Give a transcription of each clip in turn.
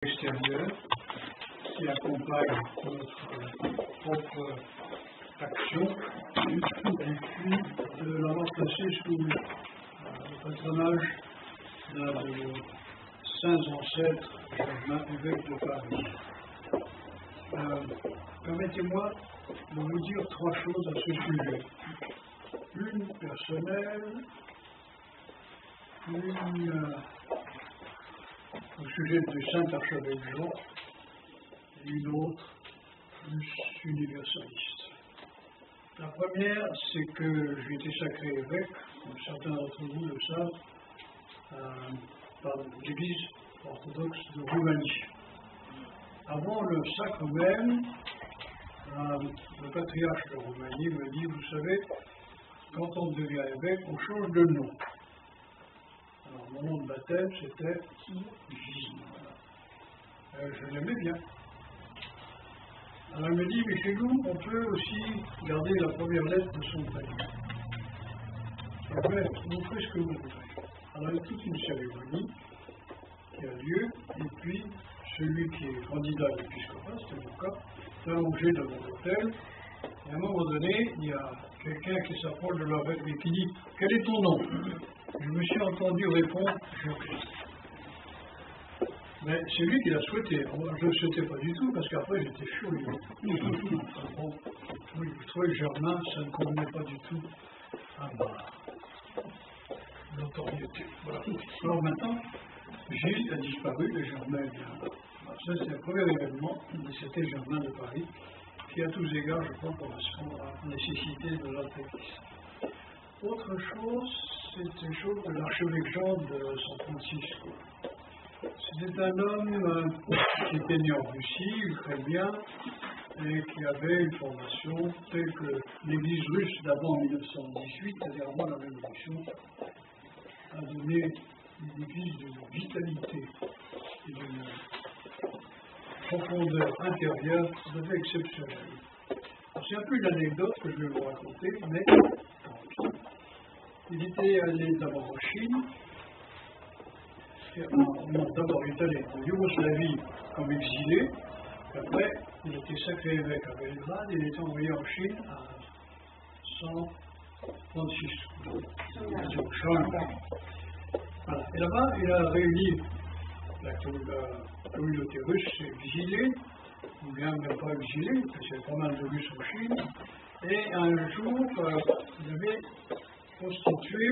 extérieur qui accompagne notre propre action et puis de la remplacer sous le patronage d'un de nos saints ancêtres, Germain, évêque de Paris. Permettez-moi de vous dire trois choses à ce sujet. Une personnelle, une au sujet du Saint-Archevêque Jean, et une autre plus universaliste. La première, c'est que j'ai été sacré évêque, comme certains d'entre vous le savent, par l'Église orthodoxe de Roumanie. Avant le sacre même, le patriarche de Roumanie me dit, vous savez, quand on devient évêque, on change de nom. Alors, mon nom de baptême, c'était Gisne. Je l'aimais bien. Alors, elle me dit, mais chez nous, on peut aussi garder la première lettre de son prénom. Après, vous ferez ce que vous voudrez. Alors, il y a toute une cérémonie qui a lieu, et puis, celui qui est candidat à l'épiscopat, c'était mon cas, est allongé devant l'autel, et à un moment donné, il y a quelqu'un qui s'approche de l'aveugle et qui dit, quel est ton nom? Je me suis entendu répondre, Jean-Christ. Mais c'est lui qui l'a souhaité. Moi, je ne le souhaitais pas du tout, parce qu'après, j'étais furieux. Bon, oui, vous trouvez, Germain, ça ne convenait pas du tout à ma notoriété. Voilà. Alors maintenant, Gilles a disparu et Germain est bien là. Alors, ça, c'est le premier événement, mais c'était Germain de Paris, qui, à tous égards, je crois, correspond à la nécessité de l'altérisme. Autre chose, c'est une chose de l'archevêque Jean de San Francisco. C'était un homme qui était né en Russie, ukrainien, et qui avait une formation telle que l'Église russe d'avant 1918, c'est-à-dire avant la Révolution, a donné une Église d'une vitalité et d'une profondeur intérieure tout à fait exceptionnelle. C'est un peu une anecdote que je vais vous raconter, mais il était allé d'abord en Chine. D'abord, il est allé en Yougoslavie comme exilé, après, il était sacré évêque à Belgrade, et il était envoyé en Chine à San Francisco. Voilà. Et là-bas, il a réuni la communauté russe exilée, ou bien même pas exilée, parce qu'il y a pas mal de Russes en Chine, et un jour, il avait constitué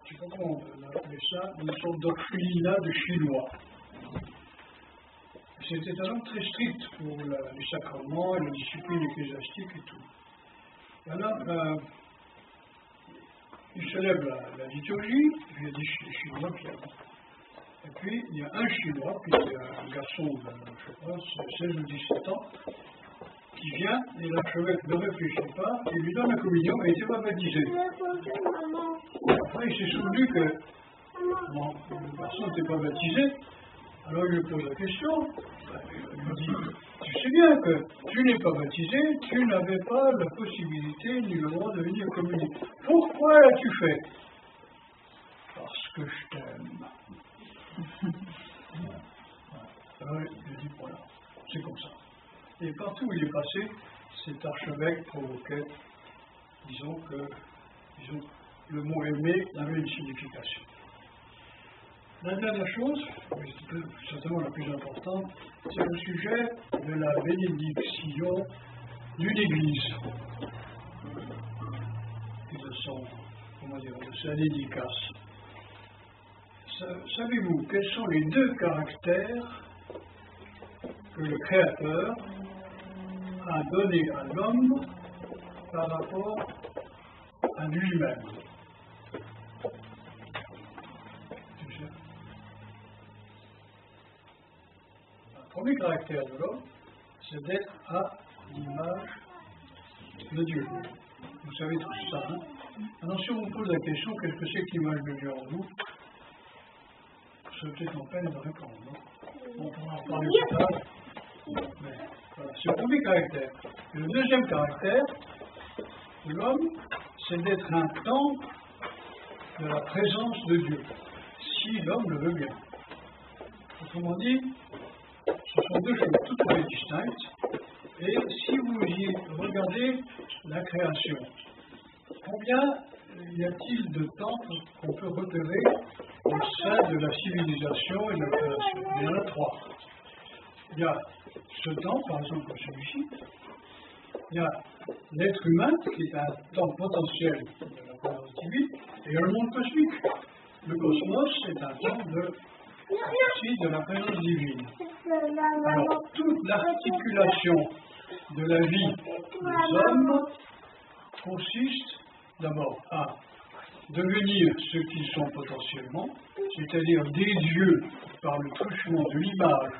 je ne sais pas comment on appelait ça, une sorte d'orphelinat de Chinois. C'était un homme très strict pour les sacrements et la discipline ecclésiastique et tout. Et alors, il célèbre la liturgie, il y a des Chinois qui avaient. Et puis, il y a un Chinois, qui était un garçon de, je sais pas, 16 ou 17 ans, qui vient, et l'archevêque ne réfléchit pas, et lui donne la communion, et il n'était pas baptisé. Après, il s'est souvenu que le garçon n'était pas baptisé, alors il lui pose la question, il lui dit, tu sais bien que tu n'es pas baptisé, tu n'avais pas la possibilité ni le droit de venir communier. Pourquoi l'as-tu fait? Parce que je t'aime. Alors il dit, voilà, c'est comme ça. Et partout où il est passé, cet archevêque provoquait, disons que le mot aimer avait une signification. La dernière chose, certainement la plus importante, c'est le sujet de la bénédiction d'une église et de sa dédicace. Savez-vous quels sont les deux caractères que le Créateur a donné à l'homme par rapport à lui-même? Le premier caractère de l'homme, c'est d'être à l'image de Dieu. Vous savez tout ça, hein? Maintenant, si on vous pose la question, qu'est-ce que c'est que l'image de Dieu en vous? Vous serez peut-être en peine de répondre, non? On pourra en parler plus tard. Mais voilà, c'est le premier caractère. Et le deuxième caractère de l'homme, c'est d'être un temple de la présence de Dieu, si l'homme le veut bien. Autrement dit, ce sont deux choses tout à fait distinctes. Et si vous y regardez la création, combien y a-t-il de temples qu'on peut repérer au sein de la civilisation et de la création? Il y en a trois. Il y a ce temple, par exemple, comme celui-ci. Il y a l'être humain, qui est un temple potentiel de la présence divine, et il y a le monde cosmique. Le cosmos est un temple aussi de la présence divine. Alors, toute l'articulation de la vie des hommes consiste d'abord à devenir ce qu'ils sont potentiellement, c'est-à-dire des dieux par le truchement de l'image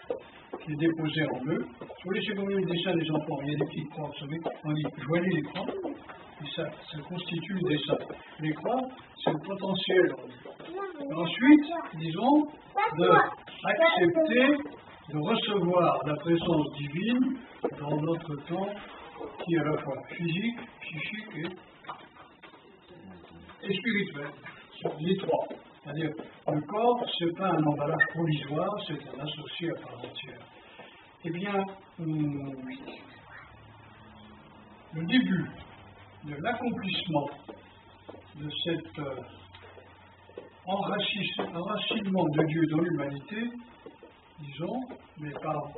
qui est déposée en eux. Vous voyez, c'est comme le dessin des enfants, il y a des petites croix, vous savez, on dit joignez les croix, et ça constitue le dessin. Les croix, c'est le potentiel. Ensuite, disons, d'accepter de recevoir la présence divine dans notre temps qui est à la fois physique, psychique et spirituel. Les trois. C'est-à-dire, le corps, ce n'est pas un emballage provisoire, c'est un associé à part entière. Eh bien, le début de l'accomplissement de cet enracinement de Dieu dans l'humanité, disons, mais pas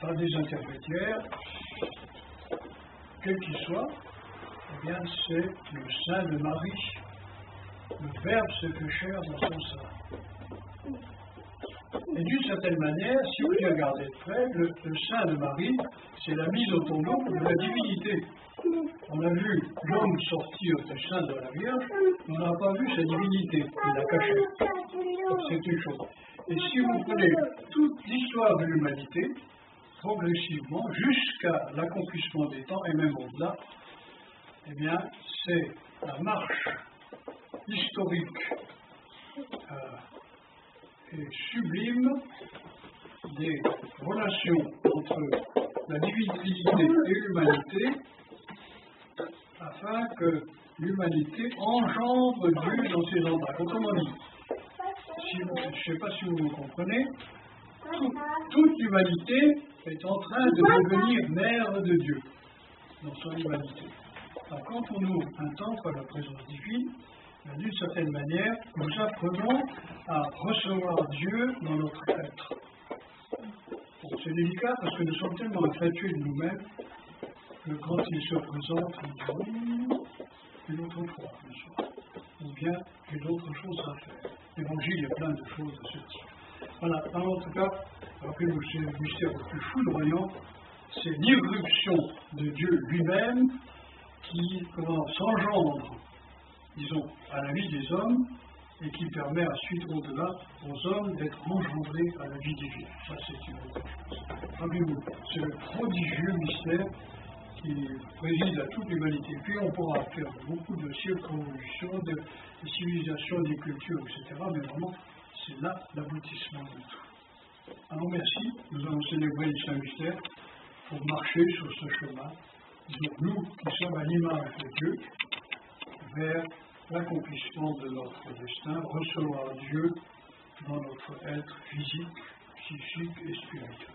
par des intermédiaires, quels qu'ils soient, eh bien, c'est le sein de Marie. Le Verbe se fait chair dans son sein. Et d'une certaine manière, si vous regardez de près, le sein de Marie, c'est la mise au tombeau de la divinité. On a vu l'homme sortir du sein de la Vierge, mais on n'a pas vu sa divinité, il l'a caché. C'est une chose. Et si vous prenez toute l'histoire de l'humanité, progressivement, jusqu'à l'accomplissement des temps, et même au-delà, eh bien, c'est la marche historique et sublime des relations entre la divinité et l'humanité, afin que l'humanité engendre Dieu dans ses entrailles. Autrement dit, je ne sais pas si vous me comprenez, toute l'humanité est en train de devenir mère de Dieu dans son humanité. Alors, quand on ouvre un temple à la présence divine, d'une certaine manière, nous apprenons à recevoir Dieu dans notre être. Bon, c'est délicat parce que nous sommes tellement infatués de nous-mêmes que quand il se présente, on dit une autre fois, bien sûr. Ou bien j'ai d'autres choses à faire. L'évangile est plein de choses de ce type. Voilà, alors, en tout cas, rappelez-vous, c'est le mystère le plus foudroyant, c'est l'irruption de Dieu lui-même qui s'engendre, disons, à la vie des hommes et qui permet ensuite, au-delà, aux hommes d'être engendrés à la vie divine. Ça, c'est une autre chose. Rappelez-vous, c'est le prodigieux mystère qui préside à toute l'humanité. Puis on pourra faire beaucoup de circonvolutions, de civilisations, des cultures, etc. Mais vraiment, c'est là l'aboutissement de tout. Alors merci, nous allons célébrer les saints mystères pour marcher sur ce chemin. Donc nous qui sommes à l'image de Dieu, vers l'accomplissement de notre destin, recevoir Dieu dans notre être physique, psychique et spirituel.